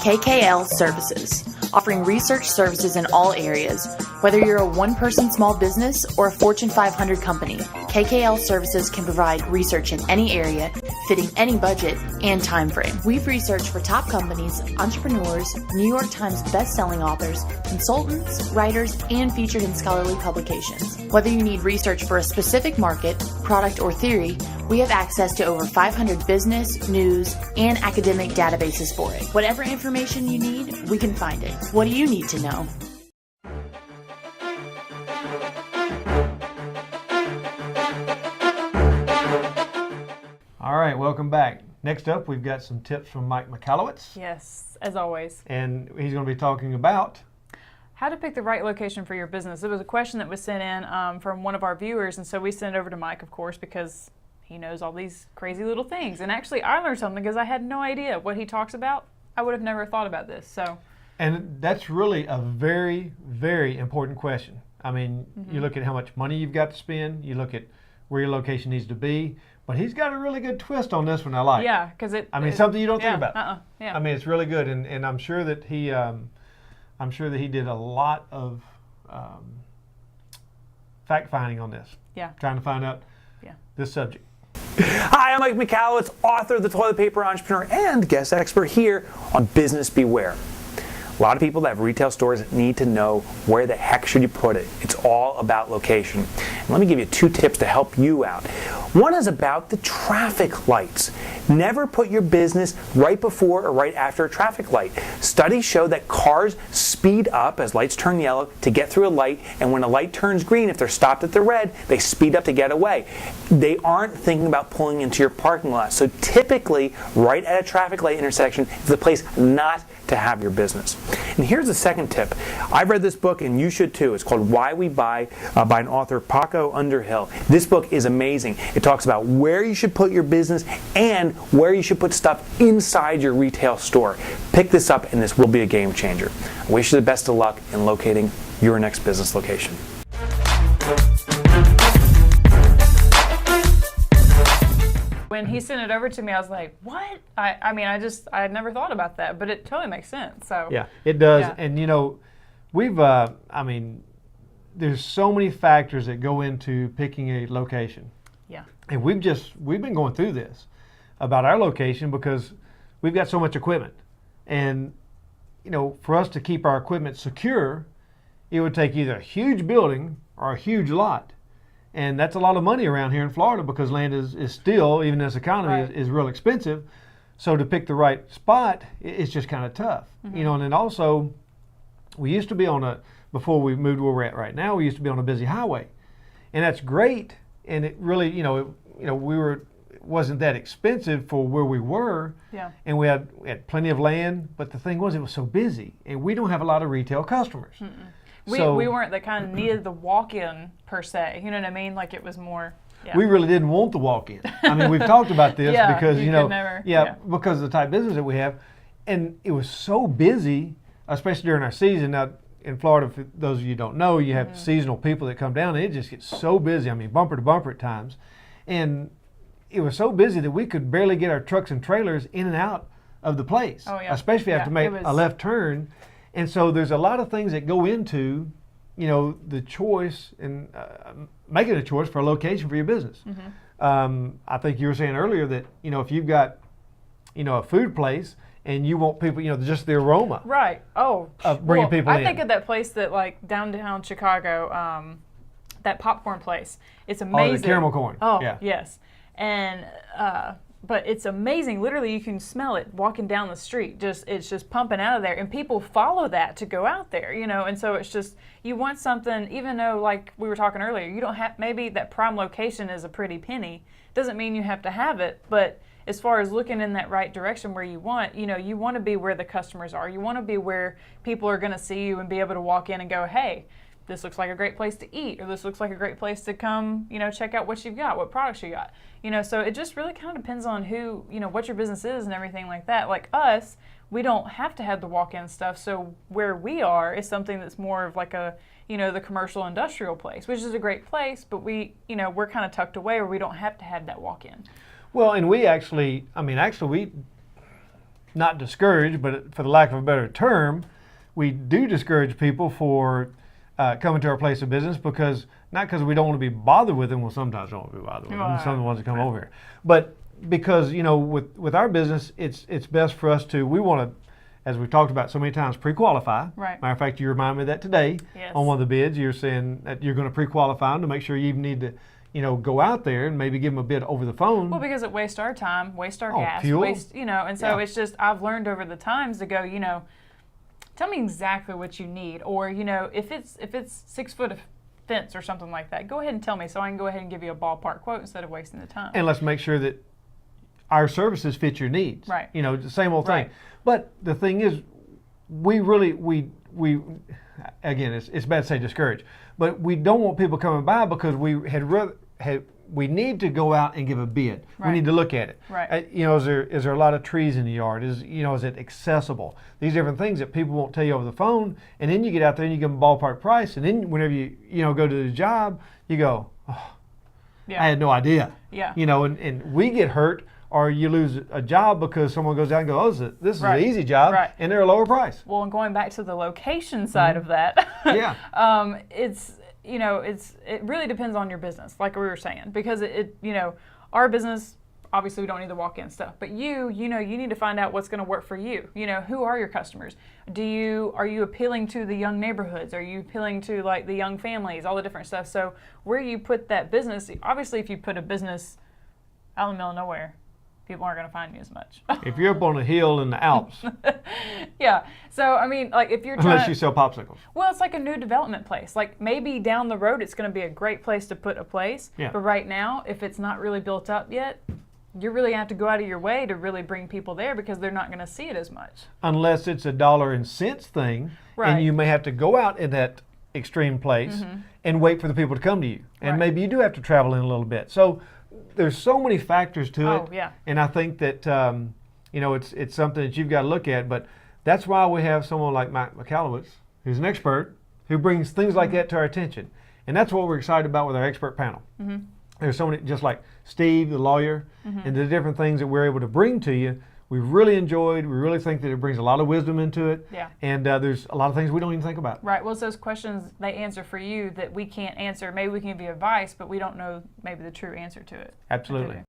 KKL Services, offering research services in all areas. Whether you're a one-person small business or a Fortune 500 company, KKL Services can provide research in any area, fitting any budget and time frame. We've researched for top companies, entrepreneurs, New York Times best-selling authors, consultants, writers, and featured in scholarly publications. Whether you need research for a specific market, product, or theory, we have access to over 500 business, news, and academic databases for it. Whatever information you need, we can find it. What do you need to know? All right, welcome back. Next up, we've got some tips from Mike Michalowicz. Yes, as always. And he's going to be talking about how to pick the right location for your business. It was a question that was sent in from one of our viewers, and so we sent it over to Mike, of course, because he knows all these crazy little things. And actually, I learned something because I had no idea what he talks about. I would have never thought about this. And that's really a very, very important question. I mean, you look at how much money you've got to spend, you look at where your location needs to be, but he's got a really good twist on this one I like. Yeah, because something you don't think about. Yeah. I mean, it's really good, and I'm sure that he did a lot of fact finding on this. Yeah. Trying to find out this subject. Hi, I'm Mike Michalowicz, author of The Toilet Paper Entrepreneur and guest expert here on Business Beware. A lot of people that have retail stores need to know where the heck should you put it. It's all about location. And let me give you 2 tips to help you out. One is about the traffic lights. Never put your business right before or right after a traffic light. Studies show that cars speed up as lights turn yellow to get through a light, and when a light turns green, if they're stopped at the red, they speed up to get away. They aren't thinking about pulling into your parking lot. So typically, right at a traffic light intersection is the place not to have your business. And here's the second tip. I've read this book, and you should too. It's called Why We Buy by an author, Paco Underhill. This book is amazing. It talks about where you should put your business and where you should put stuff inside your retail store. Pick this up, and this will be a game changer. I wish you the best of luck in locating your next business location. When he sent it over to me, I was like, what? I had never thought about that, but it totally makes sense. So yeah, it does. Yeah. And we've there's so many factors that go into picking a location. Yeah. And we've been going through this about our location because we've got so much equipment. And for us to keep our equipment secure, it would take either a huge building or a huge lot. And that's a lot of money around here in Florida because land is still, even as economy, Right. is real expensive. So to pick the right spot, it's just kind of tough. And then also, we used to be before we moved where we're at right now, we used to be on a busy highway. And that's great. And it really, it wasn't that expensive for where we were. Yeah. And we had plenty of land. But the thing was, it was so busy. And we don't have a lot of retail customers. We weren't the kind of needed the walk-in per se. You know what I mean? Like it was more. Yeah. We really didn't want the walk-in. I mean, we've talked about this Yeah, because you could never, because of the type of business that we have, and it was so busy, especially during our season. Now in Florida, for those of you who don't know, you have seasonal people that come down, and it just gets so busy. I mean, bumper to bumper at times, and it was so busy that we could barely get our trucks and trailers in and out of the place. Oh, yeah. Especially if you have to make a left turn. And so there's a lot of things that go into, the choice and making a choice for a location for your business. I think you were saying earlier that, if you've got, a food place and you want people, just the aroma. Right. Oh. Of bringing people in. I think of that place that like downtown Chicago, that popcorn place. It's amazing. Oh, the caramel corn. Oh, yeah. Yes. And but it's amazing. Literally, you can smell it walking down the street. It's just pumping out of there, and people follow that to go out there, And so it's just you want something, even though like we were talking earlier, you don't have maybe that prime location is a pretty penny. Doesn't mean you have to have it, but as far as looking in that right direction where you want to be where the customers are. You want to be where people are going to see you and be able to walk in and go, hey, this looks like a great place to eat, or this looks like a great place to come, check out what you've got, what products you got. So it just really kind of depends on who, what your business is and everything like that. Like us, we don't have to have the walk-in stuff. So where we are is something that's more of like a, the commercial industrial place, which is a great place, but we're kind of tucked away where we don't have to have that walk-in. Well, and we actually, not discourage, but for the lack of a better term, we do discourage people for coming to our place of business because not because we don't want to be bothered with them. Well, sometimes we don't want to be bothered with them. Some of the ones that come over here, but because with our business, it's best for us to. We want to, as we've talked about so many times, pre-qualify. Right. Matter of fact, you remind me of that today Yes. on one of the bids. You're saying that you're going to pre-qualify them to make sure you even need to, go out there and maybe give them a bid over the phone. Well, because it wastes our time, wastes our Oh, gas, fuel. and so Yeah. it's just I've learned over the times to go, tell me exactly what you need, or if it's 6 foot of fence or something like that, go ahead and tell me so I can go ahead and give you a ballpark quote instead of wasting the time. And let's make sure that our services fit your needs. Right. The same old thing. Right. But the thing is, we really again, it's bad to say discourage, but we don't want people coming by because we need to go out and give a bid. Right. We need to look at it. Right. Is there a lot of trees in the yard? Is it accessible? These different things that people won't tell you over the phone, and then you get out there and you give them a ballpark price, and then whenever you go to the job, you go, oh, Yeah. I had no idea. Yeah. And we get hurt, or you lose a job because someone goes out and goes, oh, this is Right. an easy job, Right. and they're a lower price. Well, and going back to the location side of that, Yeah. it really depends on your business, like we were saying, because our business, obviously we don't need the walk-in stuff, but you need to find out what's going to work for you. Who are your customers? Are you appealing to the young neighborhoods? Are you appealing to like the young families, all the different stuff? So where you put that business, obviously if you put a business out in the middle of nowhere, people aren't going to find you as much. If you're up on a hill in the Alps, Yeah. So, I mean, like if you're trying unless you sell popsicles. well, it's like a new development place. Like maybe down the road it's going to be a great place to put a place. Yeah. But right now, if it's not really built up yet, you really have to go out of your way to really bring people there because they're not going to see it as much. Unless it's a dollar and cents thing, Right. and you may have to go out in that extreme place and wait for the people to come to you. And Right. maybe you do have to travel in a little bit. So there's so many factors to it. Oh, yeah. And I think that it's something that you've got to look at. But that's why we have someone like Mike Michalowicz, who's an expert, who brings things like that to our attention. And that's what we're excited about with our expert panel. There's so many, just like Steve, the lawyer, and the different things that we're able to bring to you. We've really enjoyed. We really think that it brings a lot of wisdom into it. Yeah. And there's a lot of things we don't even think about. Right. Well, it's those questions they answer for you that we can't answer. Maybe we can give you advice, but we don't know maybe the true answer to it. Absolutely.